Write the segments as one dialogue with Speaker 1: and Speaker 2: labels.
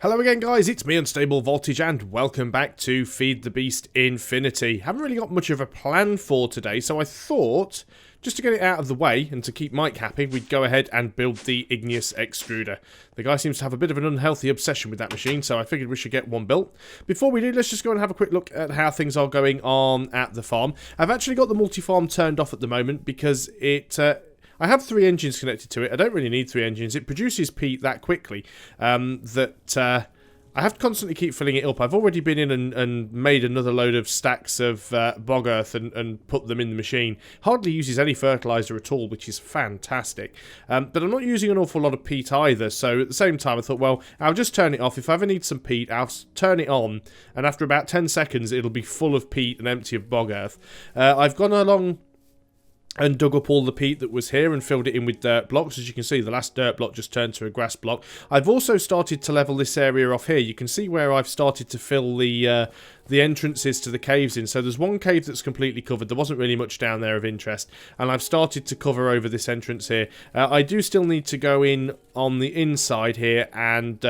Speaker 1: Hello again guys, it's me Unstable Voltage and welcome back to Feed the Beast Infinity. Haven't really got much of a plan for today, so I thought, just to get it out of the way and to keep Mike happy, we'd go ahead and build the Igneous Extruder. The guy seems to have a bit of an unhealthy obsession with that machine, so I figured we should get one built. Before we do, let's just go and have a quick look at how things are going on at the farm. I've actually got the multi-farm turned off at the moment because I have 3 engines connected to it. I don't really need 3 engines. It produces peat that quickly that I have to constantly keep filling it up. I've already been in and made another load of stacks of bog earth and put them in the machine. Hardly uses any fertilizer at all, which is fantastic. But I'm not using an awful lot of peat either, so at the same time I thought, well, I'll just turn it off. If I ever need some peat, I'll turn it on, and after about 10 seconds it'll be full of peat and empty of bog earth. I've gone along and dug up all the peat that was here and filled it in with dirt blocks. As you can see, the last dirt block just turned to a grass block. I've also started to level this area off here. You can see where I've started to fill the entrances to the caves in. So there's one cave that's completely covered. There wasn't really much down there of interest, and I've started to cover over this entrance here. I do still need to go in on the inside here and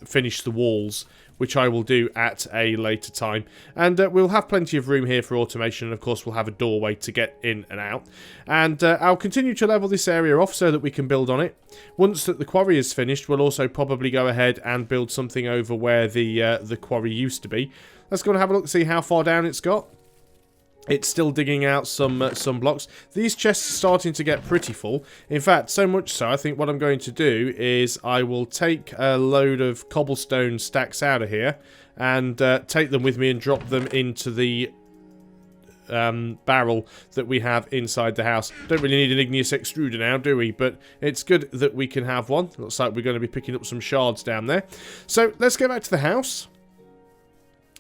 Speaker 1: finish the walls, which I will do at a later time. And we'll have plenty of room here for automation, and of course we'll have a doorway to get in and out. And I'll continue to level this area off so that we can build on it. Once that the quarry is finished, we'll also probably go ahead and build something over where the quarry used to be. Let's go and have a look, see how far down it's got. It's still digging out some blocks. These chests are starting to get pretty full. In fact, so much so, I think what I'm going to do is I will take a load of cobblestone stacks out of here and take them with me and drop them into the barrel that we have inside the house. Don't really need an igneous extruder now, do we? But it's good that we can have one. Looks like we're going to be picking up some shards down there. So let's go back to the house.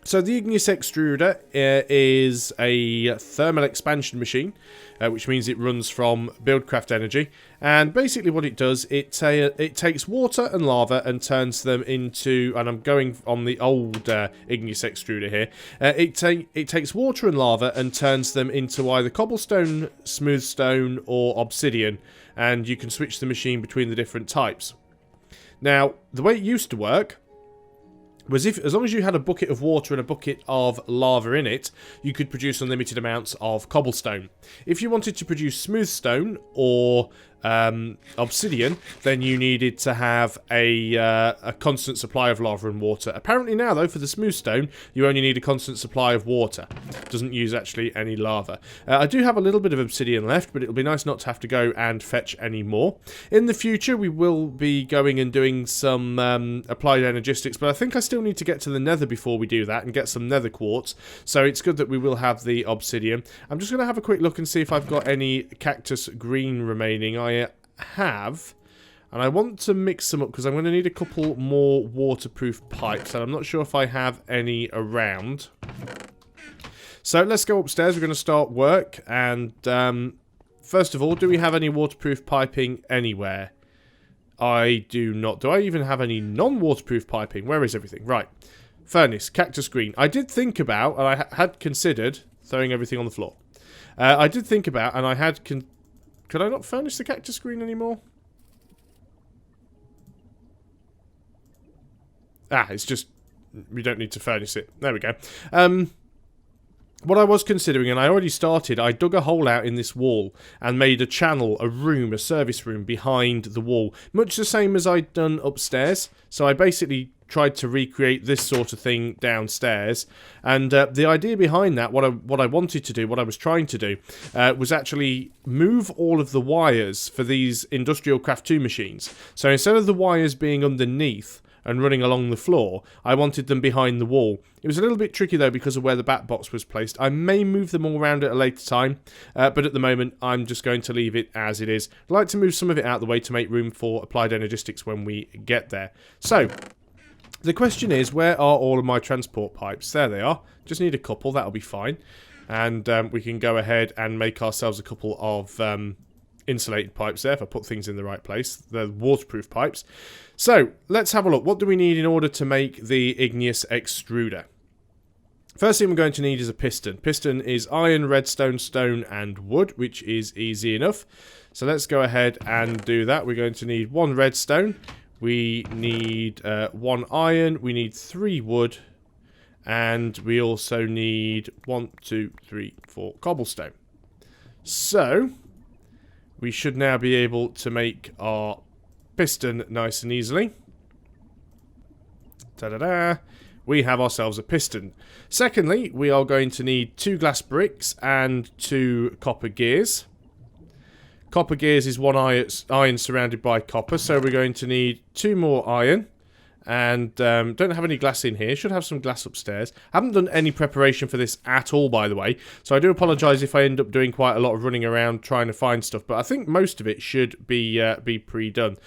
Speaker 1: So the Igneous Extruder is a thermal expansion machine, which means it runs from BuildCraft energy. And basically what it does, it takes water and lava and turns them into, and I'm going on the old Igneous Extruder here, it takes water and lava and turns them into either cobblestone, smooth stone or obsidian, and you can switch the machine between the different types. Now, the way it used to work was as long as you had a bucket of water and a bucket of lava in it, you could produce unlimited amounts of cobblestone. If you wanted to produce smooth stone or obsidian, then you needed to have a constant supply of lava and water. Apparently now, though, for the smooth stone, you only need a constant supply of water. It doesn't use actually any lava. I do have a little bit of obsidian left, but it'll be nice not to have to go and fetch any more. In the future, we will be going and doing some applied energistics, but I think I still need to get to the nether before we do that and get some nether quartz. So it's good that we will have the obsidian. I'm just going to have a quick look and see if I've got any cactus green remaining. I have, and I want to mix them up because I'm going to need a couple more waterproof pipes, and I'm not sure if I have any around. So let's go upstairs. We're going to start work, and first of all, do we have any waterproof piping anywhere? I do not. Do I even have any non-waterproof piping? Where is everything? Right. Furnace, cactus green. I did think about, and I had considered throwing everything on the floor. I did think about, and I had could I not furnish the cactus green anymore? Ah, it's just, we don't need to furnish it. There we go. What I was considering, and I already started, I dug a hole out in this wall and made a channel, a room, a service room behind the wall. Much the same as I'd done upstairs. So I basically tried to recreate this sort of thing downstairs, and the idea behind that, what I wanted to do, what I was trying to do, was actually move all of the wires for these Industrial Craft 2 machines. So instead of the wires being underneath and running along the floor, I wanted them behind the wall. It was a little bit tricky though because of where the bat box was placed. I may move them all around at a later time, but at the moment I'm just going to leave it as it is. I'd like to move some of it out of the way to make room for applied energistics when we get there. So the question is, where are all of my transport pipes? There they are. Just need a couple, that'll be fine. And we can go ahead and make ourselves a couple of insulated pipes there if I put things in the right place. They're waterproof pipes. So, let's have a look. What do we need in order to make the Igneous Extruder? First thing we're going to need is a piston. Piston is iron, redstone, stone, and wood, which is easy enough. So let's go ahead and do that. We're going to need 1 redstone. We need 1 iron. We need 3 wood. And we also need 1, 2, 3, 4 cobblestone. So, we should now be able to make our piston nice and easily. Ta-da-da! We have ourselves a piston. Secondly, we are going to need 2 glass bricks and 2 copper gears. Copper gears is 1 iron surrounded by copper, so we're going to need 2 more iron. And don't have any glass in here. Should have some glass upstairs. Haven't done any preparation for this at all, by the way. So I do apologise if I end up doing quite a lot of running around trying to find stuff. But I think most of it should be pre-done.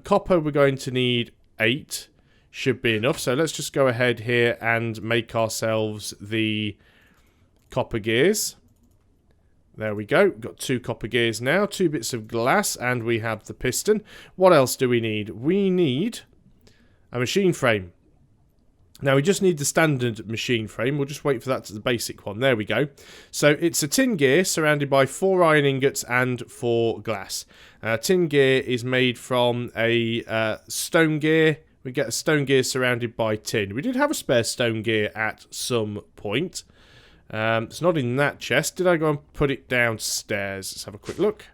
Speaker 1: Copper we're going to need 8. Should be enough. So let's just go ahead here and make ourselves the copper gears. There we go. Got 2 copper gears now. 2 bits of glass. And we have the piston. What else do we need? We need a machine frame. Now we just need the standard machine frame. We'll just wait for that to the basic one. There we go. So it's a tin gear surrounded by 4 iron ingots and 4 glass. Tin gear is made from a stone gear. We get a stone gear surrounded by tin. We did have a spare stone gear at some point. It's not in that chest. Did I go and put it downstairs? Let's have a quick look.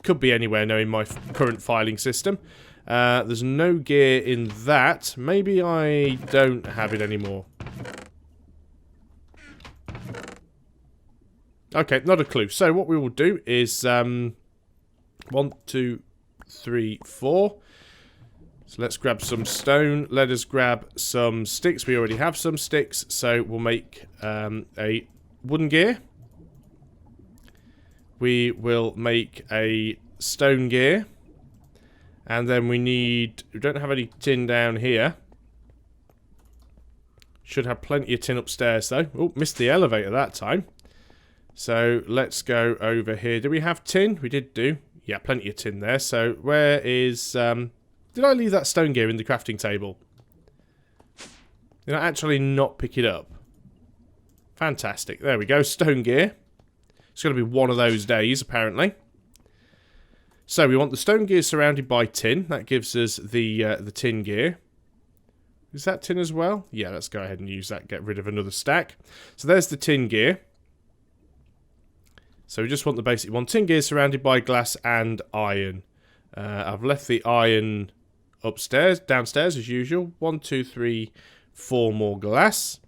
Speaker 1: Could be anywhere knowing my current filing system. There's no gear in that. Maybe I don't have it anymore. Okay, not a clue. So what we will do is 1, 2, 3, 4. So let's grab some stone. Let us grab some sticks. We already have some sticks. So we'll make a wooden gear. We will make a stone gear. And then we don't have any tin down here. Should have plenty of tin upstairs though. Oh, missed the elevator that time. So let's go over here. Do we have tin? We did do. Yeah, plenty of tin there. So where is... did I leave that stone gear in the crafting table? Did I actually not pick it up? Fantastic. There we go. Stone gear. It's going to be one of those days, apparently. So we want the stone gear surrounded by tin. That gives us the tin gear. Is that tin as well? Yeah, let's go ahead and use that. Get rid of another stack. So there's the tin gear. So we just want the basic one. Tin gear surrounded by glass and iron. I've left the iron downstairs as usual. 1, 2, 3, 4 more glass.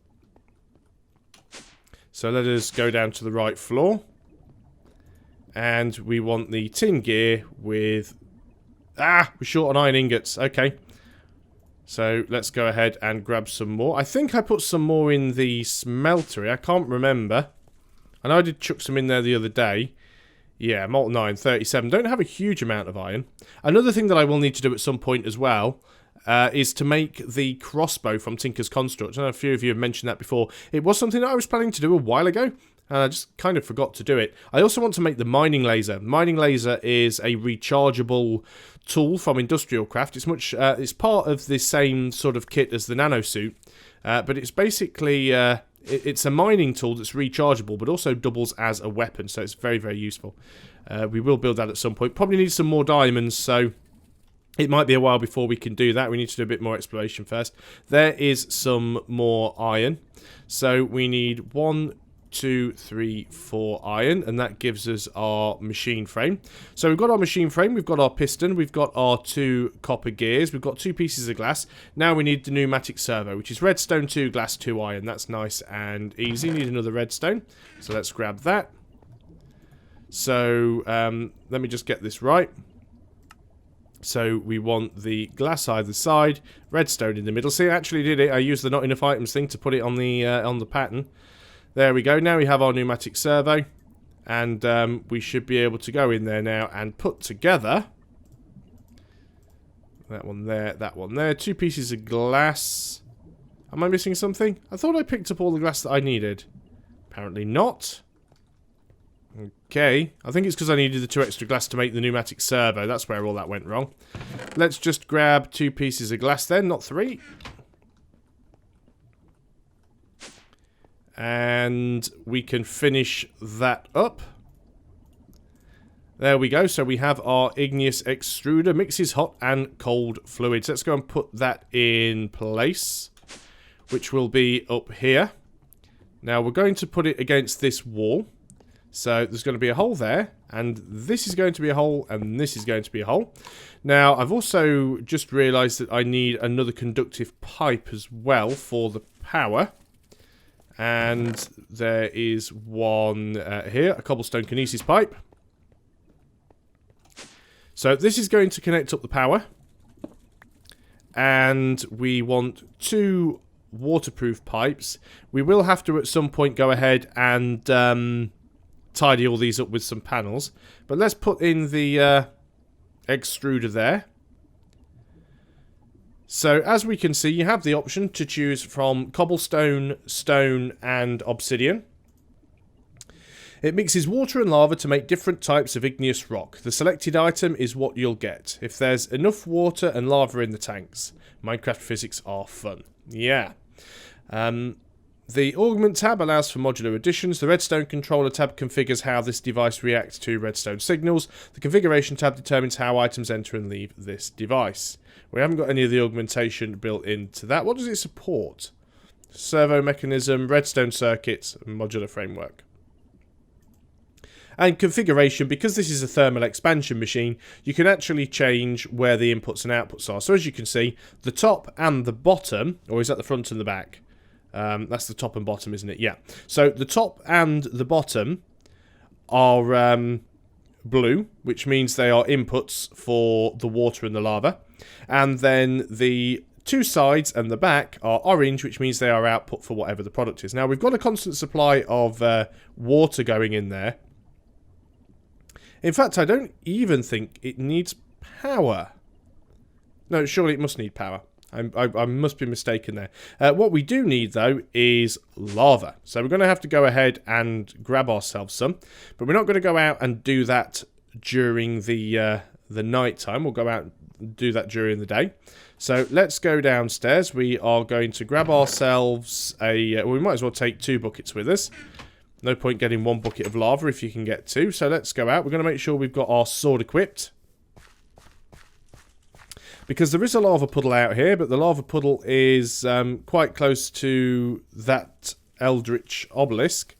Speaker 1: So let us go down to the right floor. And we want the tin gear with... we're short on iron ingots. Okay. So let's go ahead and grab some more. I think I put some more in the smeltery. I can't remember. I know I did chuck some in there the other day. Yeah, molten iron, 37. Don't have a huge amount of iron. Another thing that I will need to do at some point as well is to make the crossbow from Tinker's Construct. I know a few of you have mentioned that before. It was something that I was planning to do a while ago. And I just kind of forgot to do it. I also want to make the mining laser. Mining laser is a rechargeable tool from Industrial Craft. It's part of the same sort of kit as the nano suit, but it's basically it's a mining tool that's rechargeable, but also doubles as a weapon. So it's very, very useful. We will build that at some point. Probably need some more diamonds, so it might be a while before we can do that. We need to do a bit more exploration first. There is some more iron. So we need 1, 2, 3, 4 iron, and that gives us our machine frame. So we've got our machine frame, we've got our piston, we've got our 2 copper gears, we've got 2 pieces of glass. Now we need the pneumatic servo, which is redstone, 2 glass, 2 iron. That's nice and easy. Need another redstone, so let's grab that. So let me just get this right. So we want the glass either side, redstone in the middle. See, I actually did it. I used the not enough items thing to put it on the pattern. There we go. Now we have our pneumatic servo, and we should be able to go in there now and put together that one there, 2 pieces of glass. Am I missing something? I thought I picked up all the glass that I needed. Apparently not. Okay, I think it's because I needed the 2 extra glass to make the pneumatic servo. That's where all that went wrong. Let's just grab 2 pieces of glass then, not 3. And we can finish that up. There we go. So we have our Igneous extruder, mixes hot and cold fluids. Let's go and put that in place, which will be up here. Now we're going to put it against this wall. So there's going to be a hole there, and this is going to be a hole, and this is going to be a hole. Now I've also just realised that I need another conductive pipe as well for the power. And there is one here, a cobblestone kinesis pipe. So this is going to connect up the power. And we want 2 waterproof pipes. We will have to at some point go ahead and tidy all these up with some panels. But let's put in the extruder there. So as we can see, you have the option to choose from cobblestone, stone and obsidian. It mixes water and lava to make different types of igneous rock. The selected item is what you'll get. If there's enough water and lava in the tanks. Minecraft physics are fun. Yeah. The Augment tab allows for modular additions. The Redstone Controller tab configures how this device reacts to redstone signals. The Configuration tab determines how items enter and leave this device. We haven't got any of the augmentation built into that. What does it support? Servo mechanism, redstone circuits, modular framework. And configuration, because this is a thermal expansion machine, you can actually change where the inputs and outputs are. So as you can see, the top and the bottom, or is that the front and the back? That's the top and bottom, isn't it? Yeah. So the top and the bottom are blue, which means they are inputs for the water and the lava. And then the 2 sides and the back are orange, which means they are output for whatever the product is. Now, we've got a constant supply of water going in there. In fact, I don't even think it needs power. No, surely it must need power. I must be mistaken there. What we do need, though, is lava. So we're going to have to go ahead and grab ourselves some. But we're not going to go out and do that during the night time. We'll go out and do that during the day. So let's go downstairs. We are going to grab ourselves a... well, we might as well take 2 buckets with us. No point getting 1 bucket of lava if you can get 2. So let's go out. We're going to make sure we've got our sword equipped. Because there is a lava puddle out here, but the lava puddle is quite close to that eldritch obelisk.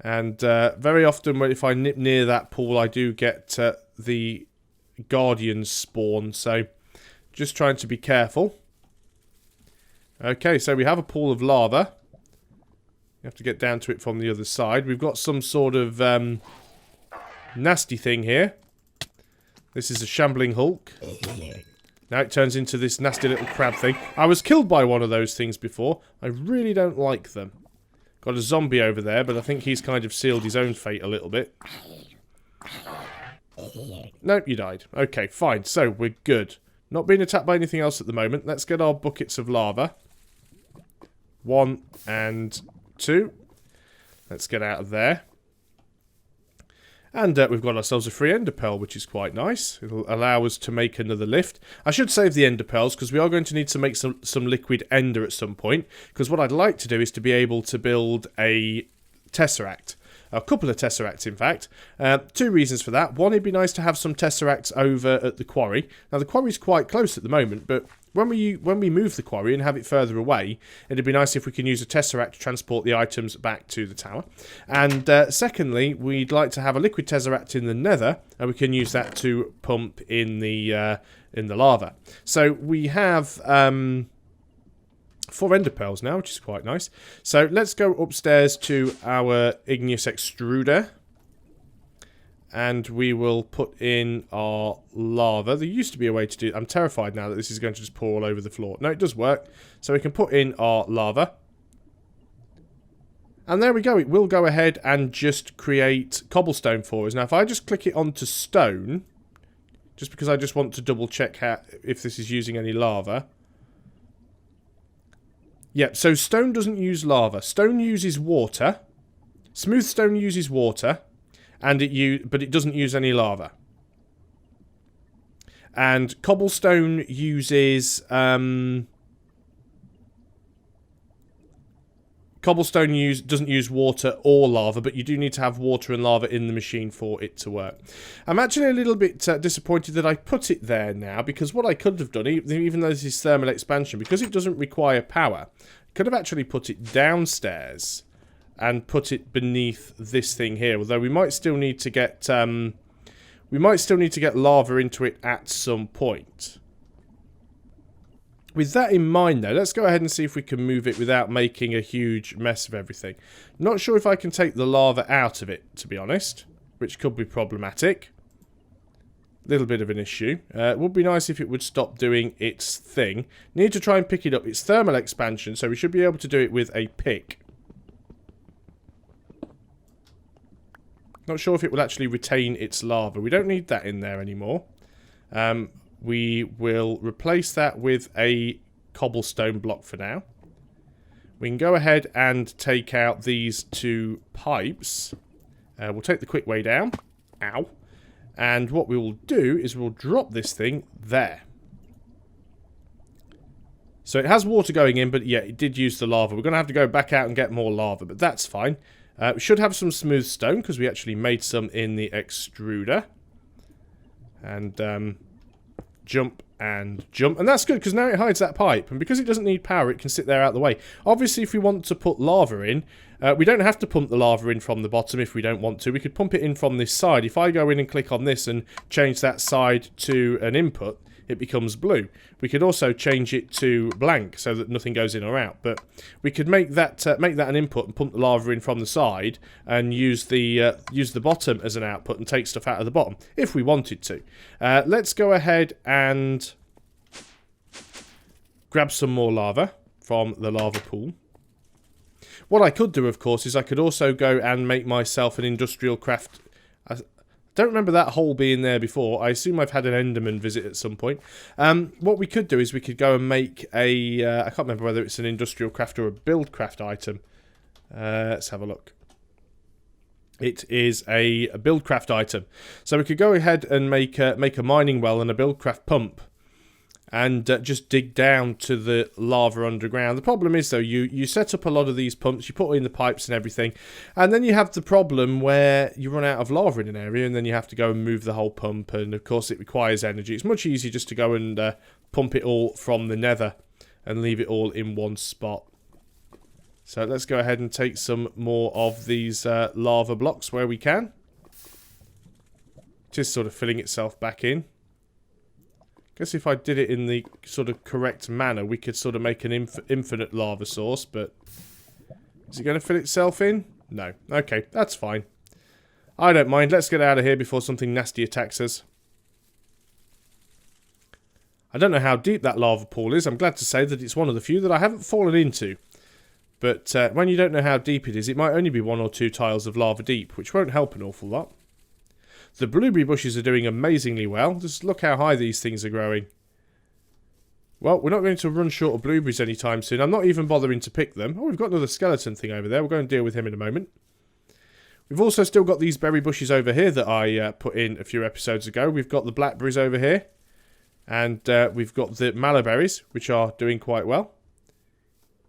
Speaker 1: And very often if I nip near that pool, I do get the guardians spawn. So just trying to be careful. Okay, so we have a pool of lava. You have to get down to it from the other side. We've got some sort of nasty thing here. This is a shambling hulk. Now it turns into this nasty little crab thing. I was killed by one of those things before. I really don't like them. Got a zombie over there, but I think he's kind of sealed his own fate a little bit. Nope, you died. Okay, fine. So, we're good. Not being attacked by anything else at the moment. Let's get our buckets of lava. 1 and 2. Let's get out of there. And we've got ourselves a free ender pearl, which is quite nice. It'll allow us to make another lift. I should save the ender pearls, because we are going to need to make some liquid ender at some point. Because what I'd like to do is to be able to build a tesseract. A couple of tesseracts, in fact. 2 reasons for that. One, it'd be nice to have some tesseracts over at the quarry. Now, the quarry's quite close at the moment, but when we move the quarry and have it further away, it'd be nice if we can use a tesseract to transport the items back to the tower. And secondly, we'd like to have a liquid tesseract in the nether, and we can use that to pump in the lava. So we have 4 ender pearls now, which is quite nice. So let's go upstairs to our igneous extruder. And we will put in our lava. There used to be a way to do it. I'm terrified now that this is going to just pour all over the floor. No, it does work. So we can put in our lava. And there we go. It will go ahead and just create cobblestone for us. Now, if I just click it onto stone, just because I just want to double check if this is using any lava. Yeah, so stone doesn't use lava. Stone uses water. Smooth stone uses water. But it doesn't use any lava. And cobblestone uses Cobblestone doesn't use water or lava, but you do need to have water and lava in the machine for it to work. I'm actually a little bit disappointed that I put it there now, because what I could have done, even though this is thermal expansion, because it doesn't require power, I could have actually put it downstairs and put it beneath this thing here. Although we might still need to get lava into it at some point. With that in mind, though, let's go ahead and see if we can move it without making a huge mess of everything. Not sure if I can take the lava out of it, to be honest, which could be problematic. Little bit of an issue. It would be nice if it would stop doing its thing. Need to try and pick it up. It's thermal expansion, so we should be able to do it with a pick. Not sure if it will actually retain its lava. We don't need that in there anymore. We will replace that with a cobblestone block for now. We can go ahead and take out these 2 pipes. We'll take the quick way down. Ow. And what we will do is we'll drop this thing there. So it has water going in, but yeah, it did use the lava. We're going to have to go back out and get more lava, but that's fine. We should have some smooth stone, because we actually made some in the extruder. And jump and jump. And that's good, because now it hides that pipe. And because it doesn't need power, it can sit there out the way. Obviously, if we want to put lava in, we don't have to pump the lava in from the bottom if we don't want to. We could pump it in from this side. If I go in and click on this and change that side to an input, it becomes blue. We could also change it to blank so that nothing goes in or out. But we could make that an input and pump the lava in from the side and use the bottom as an output and take stuff out of the bottom if we wanted to. Let's go ahead and grab some more lava from the lava pool. What I could do, of course, is I could also go and make myself an industrial craft. Don't remember that hole being there before. I assume I've had an Enderman visit at some point. What we could do is we could go and make a... I can't remember whether it's an industrial craft or a build craft item. Let's have a look. It is a build craft item. So we could go ahead and make a mining well and a build craft pump. And just dig down to the lava underground. The problem is, though, you set up a lot of these pumps, you put in the pipes and everything, and then you have the problem where you run out of lava in an area, and then you have to go and move the whole pump, and of course it requires energy. It's much easier just to go and pump it all from the nether and leave it all in one spot. So let's go ahead and take some more of these lava blocks where we can. Just sort of filling itself back in. Guess if I did it in the sort of correct manner, we could sort of make an infinite lava source, but... Is it going to fill itself in? No. Okay, that's fine. I don't mind. Let's get out of here before something nasty attacks us. I don't know how deep that lava pool is. I'm glad to say that it's one of the few that I haven't fallen into. But when you don't know how deep it is, it might only be 1 or 2 tiles of lava deep, which won't help an awful lot. The blueberry bushes are doing amazingly well. Just look how high these things are growing. Well, we're not going to run short of blueberries anytime soon. I'm not even bothering to pick them. Oh, we've got another skeleton thing over there. We'll go and deal with him in a moment. We've also still got these berry bushes over here that I put in a few episodes ago. We've got the blackberries over here. And we've got the mallow-berries, which are doing quite well.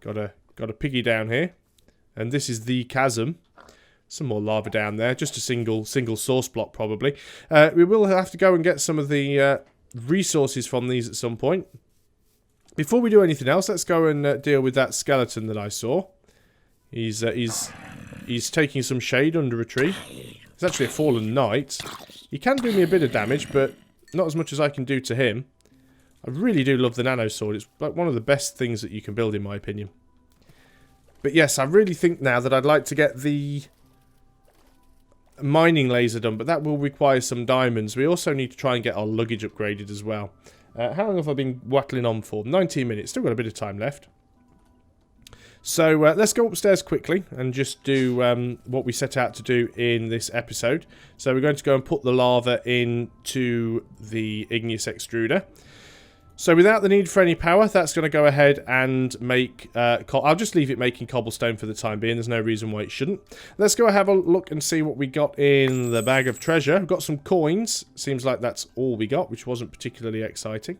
Speaker 1: Got a piggy down here. And this is the chasm. Some more lava down there. Just a single source block, probably. We will have to go and get some of the resources from these at some point. Before we do anything else, let's go and deal with that skeleton that I saw. He's taking some shade under a tree. It's actually a fallen knight. He can do me a bit of damage, but not as much as I can do to him. I really do love the nano sword. It's like one of the best things that you can build, in my opinion. But yes, I really think now that I'd like to get the mining laser done, but that will require some diamonds. We also need to try and get our luggage upgraded as well. How long have I been wattling on for? 19 minutes. Still got a bit of time left. So let's go upstairs quickly and just do what we set out to do in this episode. So we're going to go and put the lava into the Igneous extruder. So without the need for any power, that's going to go ahead and make... I'll just leave it making cobblestone for the time being. There's no reason why it shouldn't. Let's go have a look and see what we got in the bag of treasure. We've got some coins. Seems like that's all we got, which wasn't particularly exciting.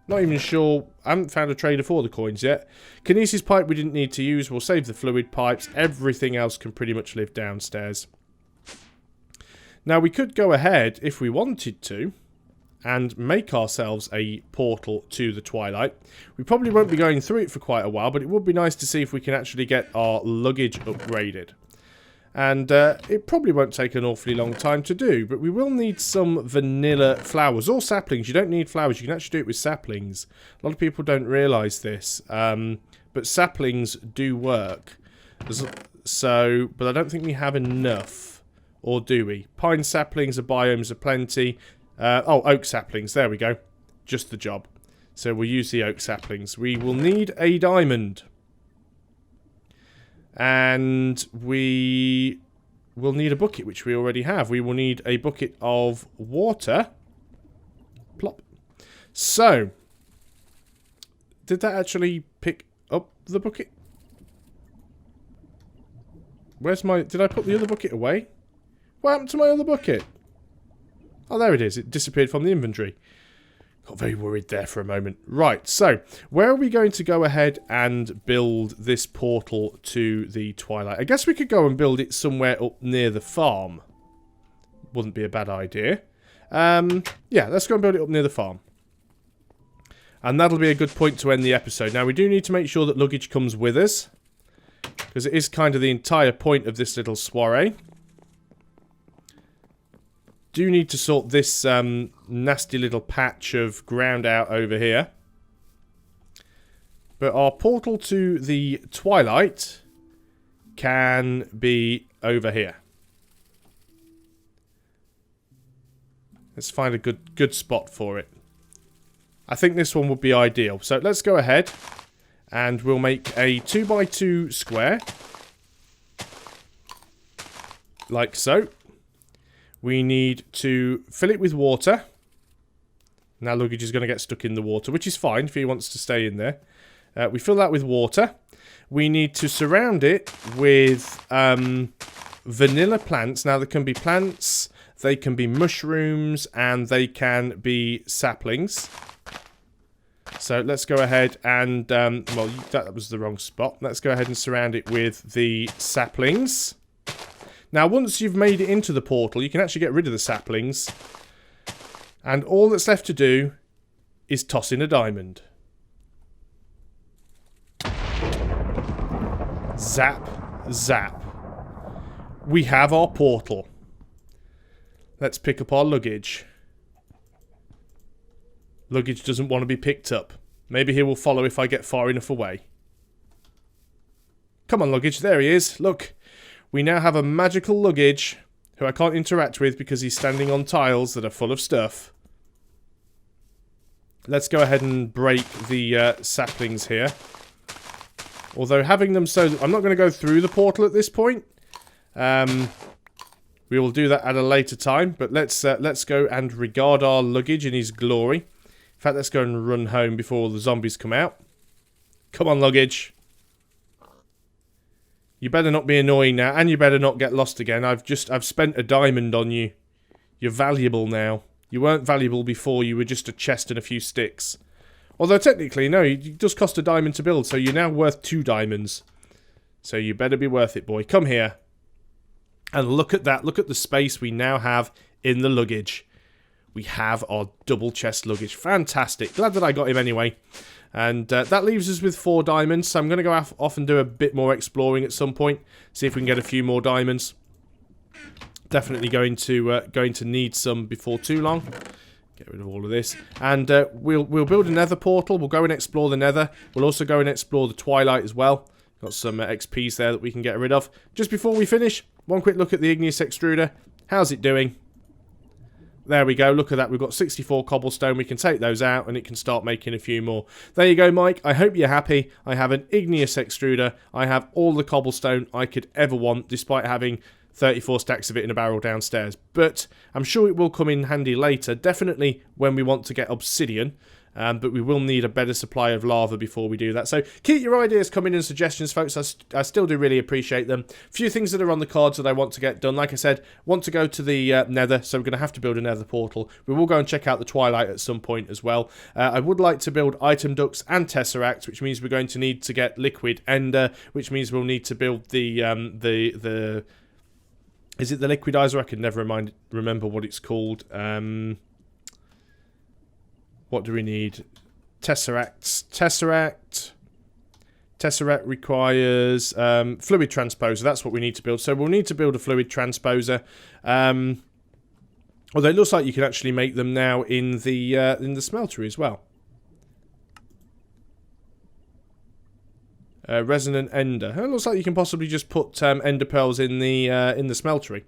Speaker 1: Not even sure. I haven't found a trader for the coins yet. Kinesis pipe we didn't need to use. We'll save the fluid pipes. Everything else can pretty much live downstairs. Now, we could go ahead, if we wanted to, and make ourselves a portal to the Twilight. We probably won't be going through it for quite a while, but it would be nice to see if we can actually get our luggage upgraded. And it probably won't take an awfully long time to do, but we will need some vanilla flowers, or saplings. You don't need flowers, you can actually do it with saplings. A lot of people don't realise this, but saplings do work. So, but I don't think we have enough, or do we? Pine saplings, biomes are plenty. Oh, oak saplings, there we go. Just the job. So we'll use the oak saplings. We will need a diamond. And we will need a bucket, which we already have. We will need a bucket of water. Plop. So, did that actually pick up the bucket? Where's my... Did I put the other bucket away? What happened to my other bucket? Oh, there it is. It disappeared from the inventory. Got very worried there for a moment. Right, so, where are we going to go ahead and build this portal to the Twilight? I guess we could go and build it somewhere up near the farm. Wouldn't be a bad idea. Yeah, let's go and build it up near the farm. And that'll be a good point to end the episode. Now, we do need to make sure that luggage comes with us, because it is kind of the entire point of this little soiree. Do need to sort this nasty little patch of ground out over here. But our portal to the Twilight can be over here. Let's find a good spot for it. I think this one would be ideal. So let's go ahead and we'll make a 2x2 square. Like so. We need to fill it with water. Now luggage is going to get stuck in the water, which is fine if he wants to stay in there. We fill that with water. We need to surround it with vanilla plants. Now there can be plants, they can be mushrooms, and they can be saplings. So let's go ahead and, well, that was the wrong spot. Let's go ahead and surround it with the saplings. Now, once you've made it into the portal, you can actually get rid of the saplings. And all that's left to do is toss in a diamond. Zap, zap. We have our portal. Let's pick up our luggage. Luggage doesn't want to be picked up. Maybe he will follow if I get far enough away. Come on, luggage. There he is. Look. We now have a magical luggage who I can't interact with because he's standing on tiles that are full of stuff. Let's go ahead and break the saplings here. Although having them so... I'm not going to go through the portal at this point. We will do that at a later time. But let's go and regard our luggage in his glory. In fact, let's go and run home before all the zombies come out. Come on, luggage. You better not be annoying now, and you better not get lost again. I've spent a diamond on you. You're valuable now. You weren't valuable before, you were just a chest and a few sticks. Although technically, no, it does cost a diamond to build, so you're now worth 2 diamonds. So you better be worth it, boy. Come here. And look at that, look at the space we now have in the luggage. We have our double chest luggage. Fantastic. Glad that I got him anyway. And that leaves us with 4 diamonds, so I'm going to go off and do a bit more exploring at some point. See if we can get a few more diamonds. Definitely going to need some before too long. Get rid of all of this. And we'll build a nether portal. We'll go and explore the nether. We'll also go and explore the Twilight as well. Got some XPs there that we can get rid of. Just before we finish, one quick look at the Igneous Extruder. How's it doing? There we go, look at that, we've got 64 cobblestone, we can take those out and it can start making a few more. There you go, Mike, I hope you're happy. I have an Igneous Extruder, I have all the cobblestone I could ever want, despite having 34 stacks of it in a barrel downstairs. But I'm sure it will come in handy later, definitely when we want to get obsidian. but we will need a better supply of lava before we do that. So keep your ideas coming and suggestions, folks. I still do really appreciate them. A few things that are on the cards that I want to get done. Like I said, want to go to the nether, so we're going to have to build a nether portal. We will go and check out the Twilight at some point as well. I would like to build item ducts and tesseracts, which means we're going to need to get liquid ender, which means we'll need to build the is it the liquidizer? I can never remember what it's called. What do we need? Tesseracts. Tesseract requires fluid transposer. That's what we need to build. So we'll need to build a fluid transposer. Although it looks like you can actually make them now in the smeltery as well. Resonant ender. It looks like you can possibly just put ender pearls in the smeltery.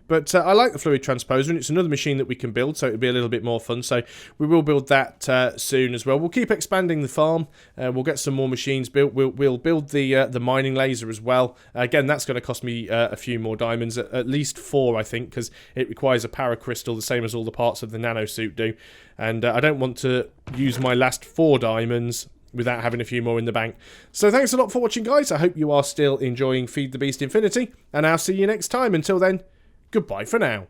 Speaker 1: But I like the fluid transposer, and it's another machine that we can build, so it'll be a little bit more fun. So we will build that soon as well. We'll keep expanding the farm. We'll get some more machines built. We'll build the mining laser as well. Again, that's going to cost me a few more diamonds, at least 4, I think, because it requires a power crystal, the same as all the parts of the nano suit do. And I don't want to use my last 4 diamonds without having a few more in the bank. So thanks a lot for watching, guys. I hope you are still enjoying Feed the Beast Infinity, and I'll see you next time. Until then, goodbye for now.